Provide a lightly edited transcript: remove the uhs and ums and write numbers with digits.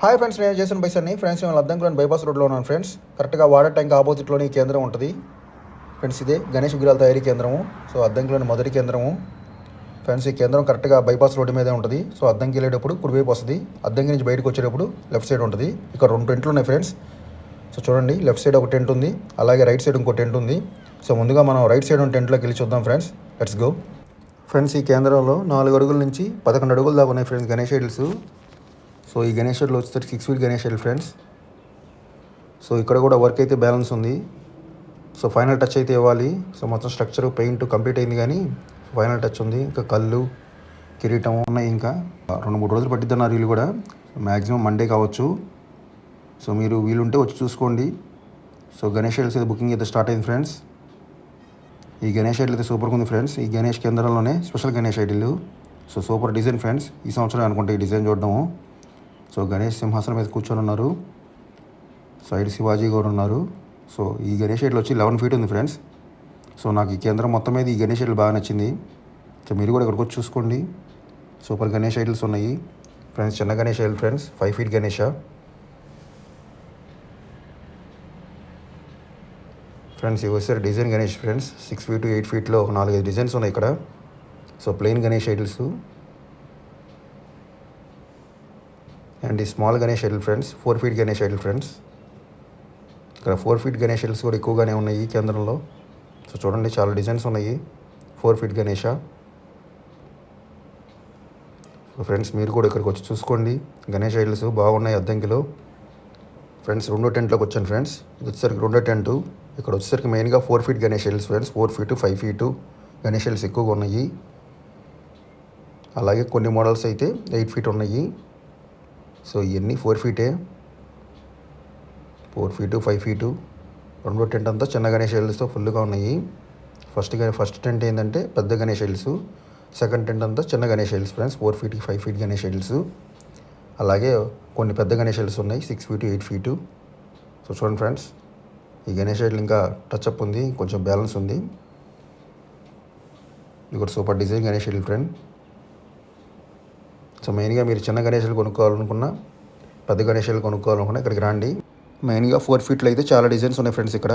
Hi friends, నేను చేసిన బైసన్ని friends. నేను అద్దంకులోని బైపాస్ రోడ్లో ఉన్నాను ఫ్రెండ్స్. కరెక్ట్గా వాటర్ ట్యాంక్ ఆపోజిట్లోని ఈ కేంద్రం ఉంటుంది ఫ్రెండ్స్. ఇదే గణేష్ విగ్రహాల తయారీ కేంద్రము. సో అద్దంకిలోని మొదటి కేంద్రము ఫ్రెండ్స్. ఈ కేంద్రం కరెక్ట్గా బైపాస్ రోడ్డు మీదే ఉంటుంది. సో అద్దంకి వెళ్ళేటప్పుడు కుడివైపు వస్తుంది, అద్దంకి నుంచి బయటకు వచ్చేటప్పుడు లెఫ్ట్ సైడ్ ఉంటుంది. ఇక్కడ 2 టెంట్లు ఉన్నాయి ఫ్రెండ్స్. సో చూడండి, లెఫ్ట్ సైడ్ ఒక టెంట్ ఉంది, అలాగే రైట్ సైడ్ ఇంకో టెంట్ ఉంది. సో ముందుగా మనం రైట్ సైడ్ ఉన్న టెంట్లోకి వెళ్ళి చూద్దాం ఫ్రెండ్స్. Let's go friends. ఈ కేంద్రంలో 4 అడుగుల నుంచి 11 అడుగుల దాకా ఉన్నాయి ఫ్రెండ్స్ గణేష్ ఐడల్స్. సో ఈ గణేష్ ఐడల్ వచ్చేసరికి 6 feet Ganesh idol friends. So ఇక్కడ కూడా వర్క్ అయితే బ్యాలెన్స్ ఉంది. సో ఫైనల్ టచ్ అయితే ఇవ్వాలి. సో మొత్తం స్ట్రక్చర్ పెయింట్ కంప్లీట్ అయింది, కానీ ఫైనల్ టచ్ ఉంది. ఇంకా కళ్ళు, కిరీటం ఉన్నాయి. ఇంకా 2-3 రోజులు పట్టిద్దన్నారు వీళ్ళు కూడా. మ్యాక్సిమం మండే కావచ్చు. సో మీరు వీలుంటే వచ్చి చూసుకోండి. సో గణేష్ ఐడల్స్ అయితే బుకింగ్ అయితే స్టార్ట్ అయింది ఫ్రెండ్స్. ఈ గణేష్ ఐడల్ అయితే సూపర్గా ఉంది ఫ్రెండ్స్. ఈ గణేష్ కేంద్రంలోనే special Ganesh idol. So super design friends. ఈ సంవత్సరం అనుకుంటే ఈ డిజైన్ చూడడము. సో గణేష్ సింహాసనం మీద కూర్చొని ఉన్నారు. సైడ్ శివాజీ గారు ఉన్నారు. సో ఈ గణేష్ ఐడల్ వచ్చి 11 ఫీట్ ఉంది ఫ్రెండ్స్. సో నాకు ఈ కేంద్రం మొత్తం మీద ఈ గణేష్ ఐడల్ బాగా నచ్చింది. సో మీరు కూడా ఇక్కడికి వచ్చి చూసుకోండి. సూపర్ గణేష్ ఐడల్స్ ఉన్నాయి ఫ్రెండ్స్. చిన్న Ganesh idol friends, 5 feet Ganesh friends. ఇవి వచ్చేసరి డిజైన్ గణేష్ ఫ్రెండ్స్. 6 ఫీట్ 8 ఫీట్లో 4-5 డిజైన్స్ ఉన్నాయి ఇక్కడ. So plain Ganesh idols and ఈ small Ganesh idol friends, 4 feet Ganesh idol friends. ఇక్కడ 4 ఫీట్ గణేష్ ఐడల్స్ కూడా ఎక్కువగానే ఉన్నాయి ఈ కేంద్రంలో. సో చూడండి, చాలా డిజైన్స్ ఉన్నాయి 4 ఫీట్ గణేష. సో ఫ్రెండ్స్ మీరు కూడా ఇక్కడికి వచ్చి చూసుకోండి. గణేష్ ఐడల్స్ బాగున్నాయి అద్దంకిలో ఫ్రెండ్స్. 2 టెంట్లోకి వచ్చాను ఫ్రెండ్స్. ఇది వచ్చేసరికి 2 టెంటు. ఇక్కడ వచ్చేసరికి మెయిన్గా 4 feet Ganesh idols friends. 4 feet 5 feet Ganesh idols ఎక్కువగా ఉన్నాయి. అలాగే కొన్ని మోడల్స్ అయితే 8 ఫీట్ ఉన్నాయి. సో ఇవన్నీ 4 ఫీటే, 4 ఫీటు 5 ఫీటు. 2 టెంట్ అంతా చిన్న గణేష్ ఐడల్స్తో ఫుల్గా ఉన్నాయి. ఫస్ట్ టెంట్ ఏంటంటే పెద్ద గణేష్ ఐడల్స్, సెకండ్ టెంట్ అంతా చిన్న Ganesh idols friends. 4 ఫీట్కి 5 feet Ganesh idols. అలాగే కొన్ని పెద్ద గణేష్ ఐడల్స్ ఉన్నాయి 6 ఫీటు 8 ఫీటు. సో చూడండి ఫ్రెండ్స్, ఈ గణేష్ ఐడల్ ఇంకా టచ్అప్ ఉంది, కొంచెం బ్యాలెన్స్ ఉంది. ఇది కూడా super design Ganesh Idol friend. So మెయిన్గా మీరు చిన్న గణేషాలు కొనుక్కోవాలనుకున్నా, పెద్ద గణేషాలు కొనుక్కోవాలనుకున్నా ఇక్కడికి రండి. మెయిన్గా 4 ఫీట్లో అయితే చాలా డిజైన్స్ ఉన్నాయి ఫ్రెండ్స్ ఇక్కడ.